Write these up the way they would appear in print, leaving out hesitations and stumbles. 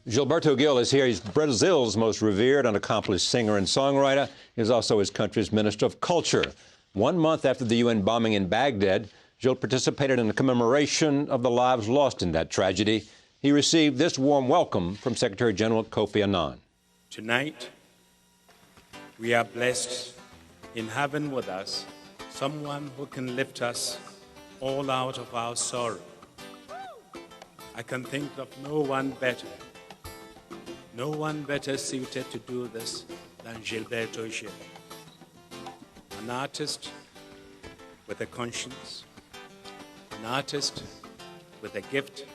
Gilberto Gil is here. He's Brazil's most revered and accomplished singer and songwriter. He is also his country's Minister of Culture. 1 month after the UN bombing in Baghdad, Gil participated in the commemoration of the lives lost in that tragedy. He received this warm welcome from Secretary General Kofi Annan. Tonight, we are blessed in having with us someone who can lift us all out of our sorrow. I can think of no one better suited to do this than Gilberto Gil. An artist with a conscience, an artist with a gift.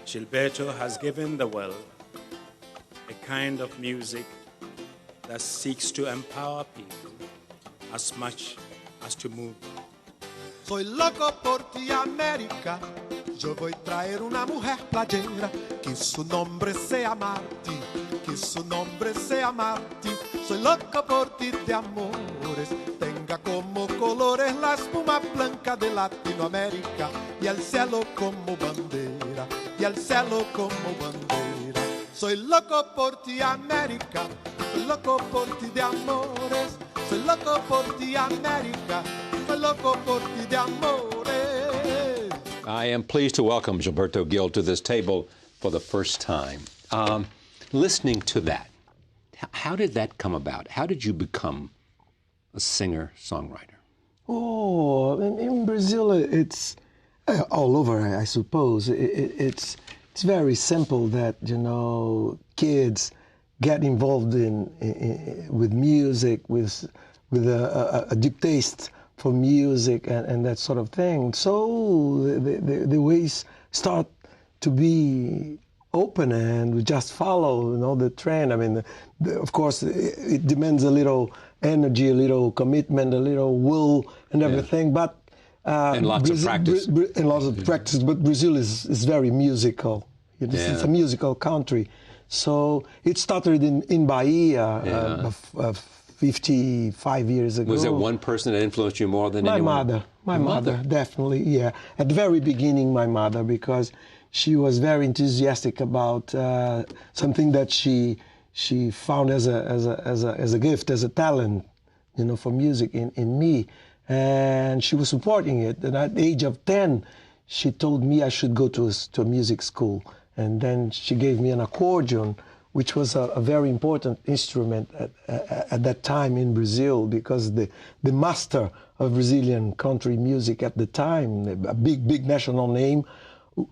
Gilberto has given the world a kind of music that seeks to empower people as much as to move them. Soy loco por ti, América. Yo voy a traer una mujer playera, que su nombre sea Martí, que su nombre sea Martí. Soy loco por ti de amores, tenga como colores la espuma blanca de Latinoamérica y el cielo como bandera, y el cielo como bandera. Soy loco por ti, América, soy loco por ti de amores, soy loco por ti, América, soy loco por ti de amores. I am pleased to welcome Gilberto Gil to this table for the first time. Listening to that, how did that come about? How did you become a singer-songwriter? Oh, in Brazil, it's all over, I suppose. It's very simple that, you know, kids get involved with music, with a deep taste for music and that sort of thing. So the ways start to be open and we just follow, you know, the trend. I mean, of course, it demands a little energy, a little commitment, a little will and everything, but and lots of practice. And lots of practice, but Brazil is very musical. It's a musical country. So it started in Bahia 55 years ago. Was there one person that influenced you more than anyone? My mother, definitely, yeah. At the very beginning, my mother, because she was very enthusiastic about something that she found as a gift, as a talent, you know, for music in me, and she was supporting it. And at the age of 10, she told me I should go to a music school, and then she gave me an accordion, which was a very important instrument at that time in Brazil, because the master of Brazilian country music at the time, a big national name,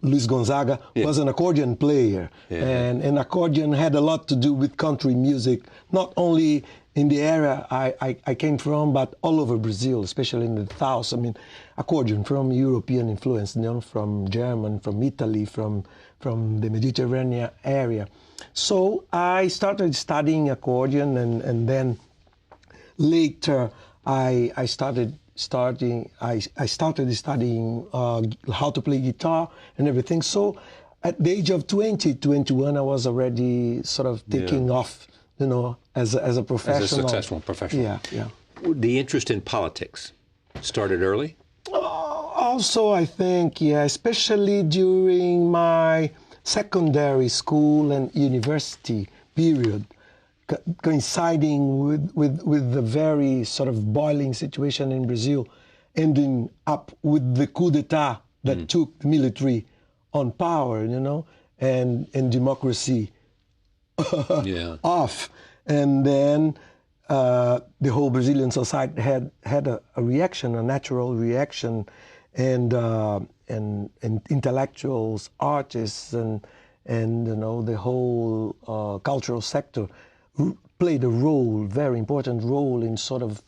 Luis Gonzaga, was an accordion player. And an accordion had a lot to do with country music, not only in the area I came from, but all over Brazil, especially in the south. I mean, accordion from European influence, you know, from German, from Italy, from the Mediterranean area. So I started studying accordion, and then later I started studying how to play guitar and everything. So at the age of 21, I was already sort of taking off, you know, as a professional. As a successful professional. Yeah. The interest in politics started early? Also, I think, especially during my secondary school and university period, coinciding with the very sort of boiling situation in Brazil, ending up with the coup d'etat that took the military on power, you know, and democracy off. And then the whole Brazilian society had a reaction, a natural reaction, and intellectuals, artists, and you know, the whole cultural sector played a role, very important role in sort of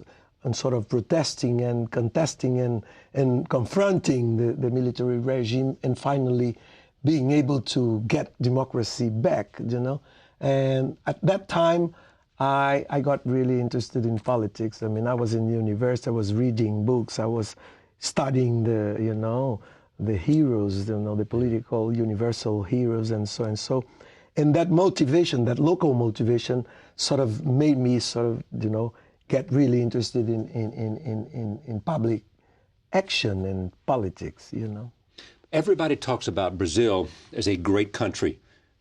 protesting and contesting and confronting the military regime, and finally being able to get democracy back, you know. And at that time, I got really interested in politics. I mean, I was in university, I was reading books, I was studying the heroes, you know, the political universal heroes, and so and so. And that motivation, that local motivation, sort of made me sort of, you know, get really interested in public action and politics, you know. Everybody talks about Brazil as a great country,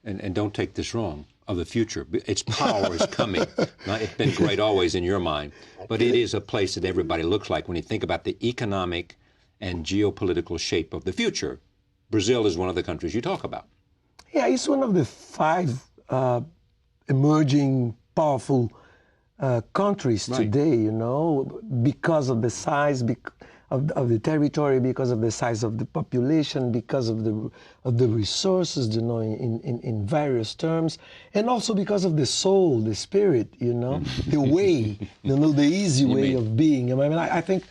and don't take this wrong, of the future. Its power is coming. It's been great always in your mind, but it is a place that everybody looks like when you think about the economic and geopolitical shape of the future. Brazil is one of the countries you talk about. Yeah, it's one of the 5 emerging powerful countries today, you know, because of the size of the territory, because of the size of the population, because of the resources, you know, in various terms, and also because of the soul, the spirit, you know, the way, you know, the easy way of being. I mean, I think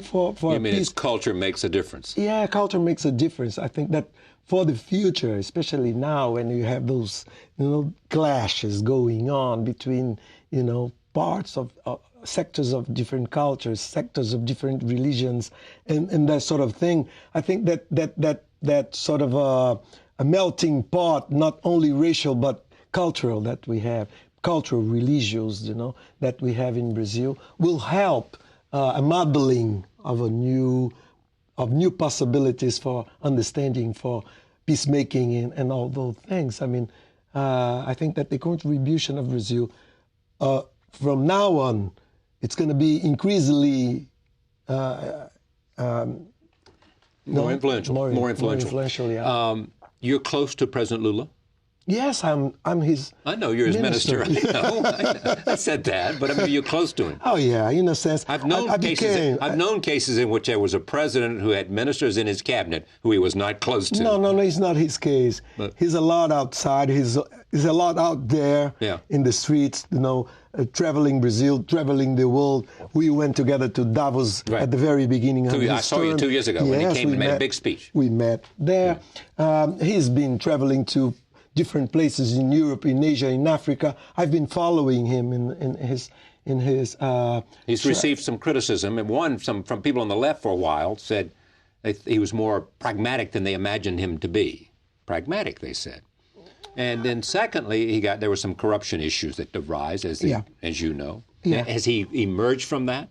for you mean peace, its culture makes a difference? Yeah, culture makes a difference. I think that for the future, especially now when you have those, you know, clashes going on between, you know, parts of sectors of different cultures, sectors of different religions, and that sort of thing. I think that sort of a melting pot, not only racial but cultural, that we have, cultural, religious, you know, that we have in Brazil, will help a modeling of new possibilities for understanding, for peacemaking, and all those things. I mean, I think that the contribution of Brazil from now on, it's going to be increasingly more influential. More influential. Yeah. You're close to President Lula? Yes, I'm his. I know you're his minister. I know. I said that, but I mean, you're close to him. Oh yeah, in a sense. I've known cases in which there was a president who had ministers in his cabinet who he was not close to. No, it's not his case. But he's a lot outside. He's a lot out there in the streets. You know, traveling Brazil, traveling the world. We went together to Davos at the very beginning of his term. I saw you 2 years ago when he came and made a big speech. We met there. Yeah. He's been traveling to different places in Europe, in Asia, in Africa. I've been following him in his. He's received some criticism, and from people on the left for a while said he was more pragmatic than they imagined him to be. Pragmatic, they said. And then secondly, there were some corruption issues that arise, as you know. Yeah. Has he emerged from that?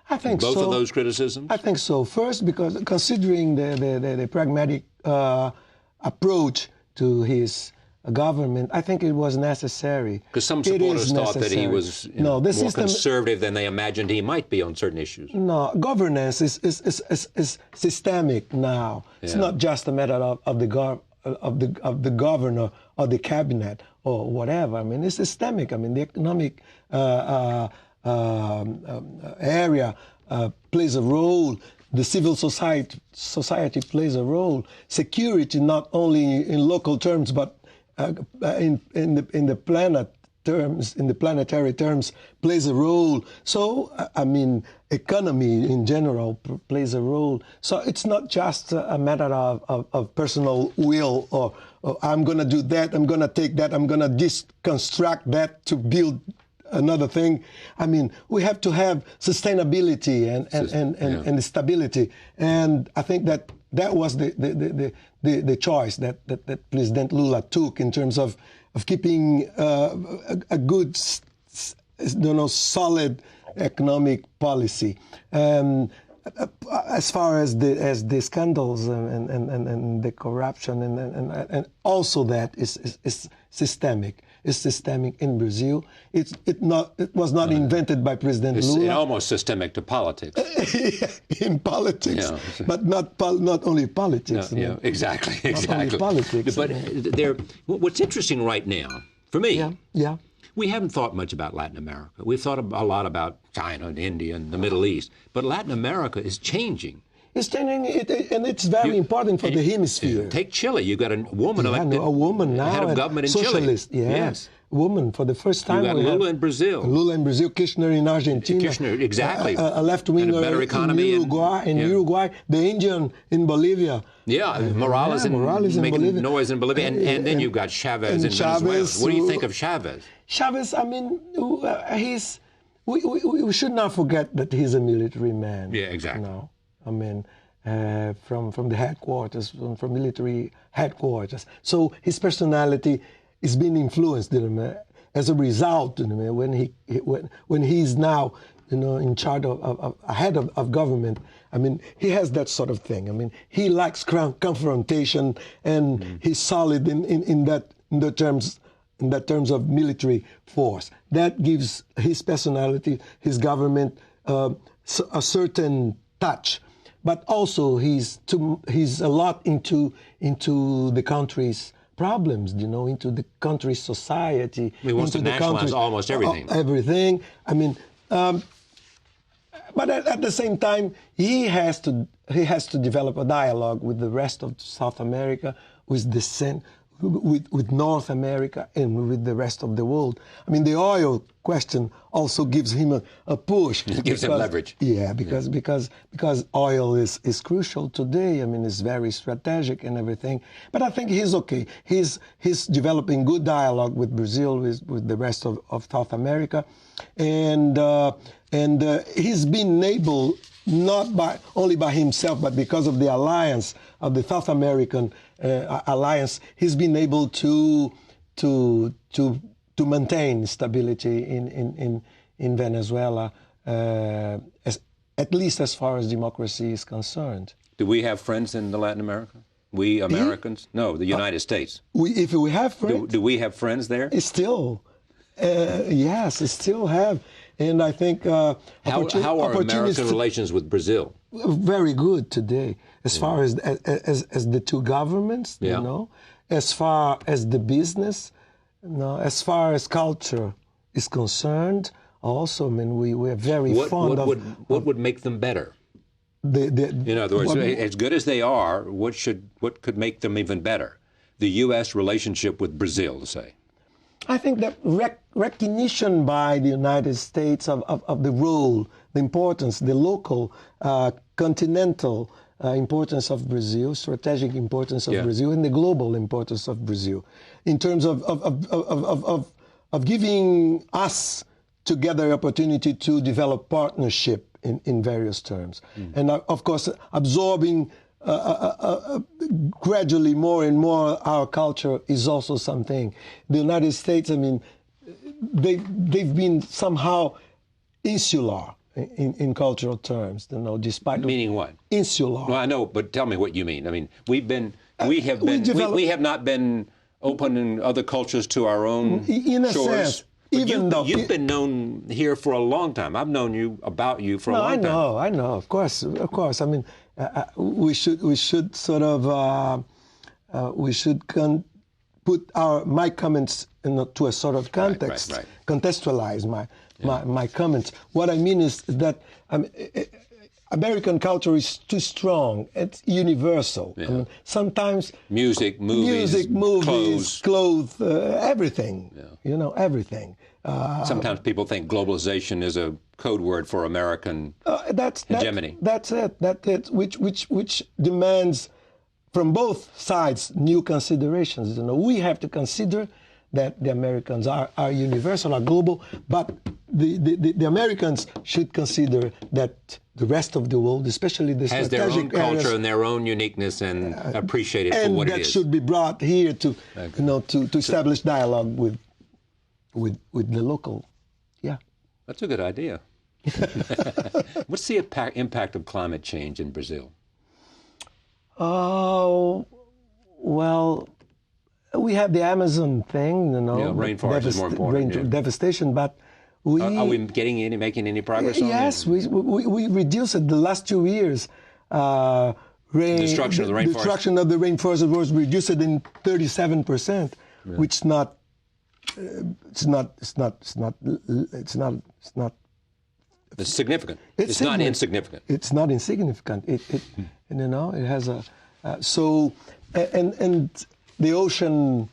I think so. Both of those criticisms? I think so. First, because considering the pragmatic approach to his government, I think it was necessary. Because some supporters thought that he was more conservative than they imagined he might be on certain issues. No, governance is systemic now. Yeah. It's not just a matter of the governor or the cabinet or whatever. I mean, it's systemic. I mean, the economic area plays a role. The civil society plays a role. Security, not only in local terms, but in the planet terms, in the planetary terms, plays a role. So, I mean, economy in general plays a role. So it's not just a matter of personal will or I'm going to do that, I'm going to take that, I'm going to deconstruct that to build another thing. I mean, we have to have sustainability and stability. And I think that was the choice that President Lula took in terms of keeping a good, solid economic policy. As far as the scandals and the corruption and also that is systemic. It's systemic in Brazil. It was not invented by President Lula. It's almost systemic to politics. In politics, but not only politics. No, exactly. Not only politics. But what's interesting right now, for me, we haven't thought much about Latin America. We've thought a lot about China and India and the Middle East. But Latin America is changing. It's changing, and it's very important for the hemisphere. Take Chile. You've got a woman elected. A woman now. Head of government in socialist, Chile. Yes. Woman for the first time. You got Lula in Brazil. Lula in Brazil, Kirchner in Argentina. Kirchner, exactly. A left-winger a better economy in Uruguay. The Indian in Bolivia. Yeah, Morales in making Bolivia. Noise in Bolivia. And then you've got Chavez in Venezuela. What do you think of Chavez? Chavez, I mean, we should not forget that he's a military man. Yeah, exactly. No, I mean, from the headquarters, from military headquarters. So his personality is being influenced, as a result, when he's now, in charge of a head of government. I mean, he has that sort of thing. I mean, he likes confrontation, and he's solid in in the terms of military force. That gives his personality, his government, a certain touch. But also he's a lot into the country's problems, into the country's society. He wants to nationalize almost everything. Everything. I mean, but at the same time, he has to develop a dialogue with the rest of South America, with North America, and with the rest of the world. I mean, the oil question also gives him a push. It gives him leverage. Yeah, because oil is crucial today. I mean, it's very strategic and everything. But I think he's okay. He's developing good dialogue with Brazil, with the rest of South America, and he's been able, not only by himself, but because of the alliance of the South American alliance, he's been able to maintain stability in Venezuela, at least as far as democracy is concerned. Do we have friends in Latin America? We Americans? No, the United States. If we have friends, do we have friends there? Still, yes, still have, and I think how are American relations with Brazil? Very good today, as far as the two governments, as far as the business, as far as culture is concerned. Also, I mean, we are very fond of. What would make them better? In other words, as good as they are, what could make them even better? The U.S. relationship with Brazil, say. I think that recognition by the United States of the role, the importance, the local, continental importance of Brazil, strategic importance of Brazil, and the global importance of Brazil, in terms of giving us together opportunity to develop partnership in various terms, and of course absorbing gradually more and more our culture is also something. The United States, I mean, they've been somehow insular in cultural terms, despite. Meaning what? Insular. Well, I know, but tell me what you mean. I mean, we have not been open in other cultures to our own in a shores. Sense. You've been known here for a long time. I've known about you for a long time. I know. Of course. I mean, we should sort of put my comments to a sort of context, right. Contextualize my comments. What I mean is that American culture is too strong. It's universal. Yeah. I mean, sometimes music, movies, clothes, everything. Yeah. Everything. Sometimes people think globalization is a code word for American hegemony. That's it. Which demands from both sides new considerations. We have to consider that the Americans are universal, are global, but the Americans should consider that the rest of the world, especially the has strategic their own culture areas, and their own uniqueness, and appreciate it for and what it is. that should be brought here to to establish dialogue with the local. Yeah, that's a good idea. What's the impact of climate change in Brazil? Oh, well, we have the Amazon thing, rainforest is more important. Devastation, but are we making any progress on that? Yes, we reduced it the last 2 years. Destruction of the rainforest. Destruction of the rainforest was reduced in 37%, which it's not It's significant. It's not insignificant. It's not insignificant. It has a so and the ocean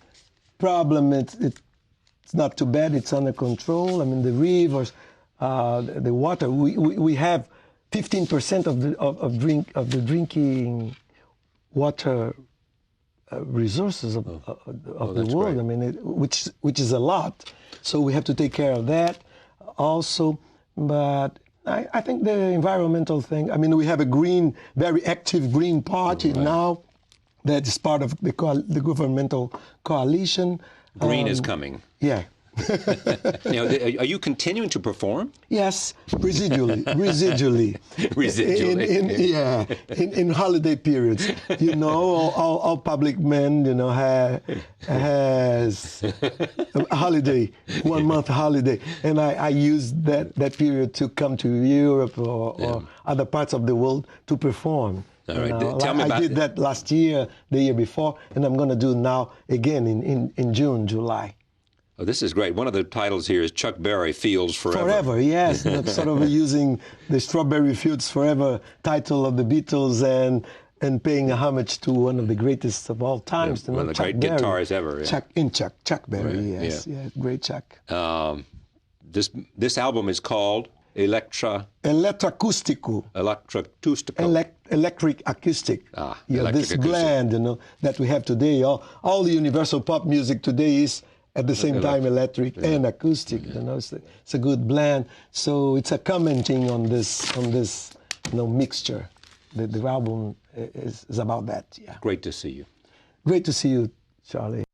problem. It's not too bad. It's under control. I mean, the rivers, the water. We have 15% of the drinking water resources of the world. Great. I mean, which is a lot. So we have to take care of that also. But I think the environmental thing. I mean, we have a very active Green Party now that is part of the governmental coalition. Green is coming. Yeah. Now, are you continuing to perform? Yes, residually. In holiday periods. You know, all public men, you know, has a holiday, 1 month holiday. And I use that period to come to Europe or other parts of the world to perform. All right. Tell me about I did that last year, the year before, and I'm going to do now again in June, July. Oh, this is great. One of the titles here is Chuck Berry, Fields Forever. Forever, yes. That's sort of using the Strawberry Fields Forever title of the Beatles and paying a homage to one of the greatest of all times. Yeah, one of the great Berry. guitarists ever. Yeah. Chuck Berry, Right, yes. Yeah, great Chuck. This album is called Electroacústico. Electric acoustic. This blend, you know, that we have today. All the universal pop music today is at the same time electric and acoustic. You know, it's a good blend. So it's a commenting on this you know, mixture. The album is about that. Yeah. Great to see you. Great to see you, Charlie.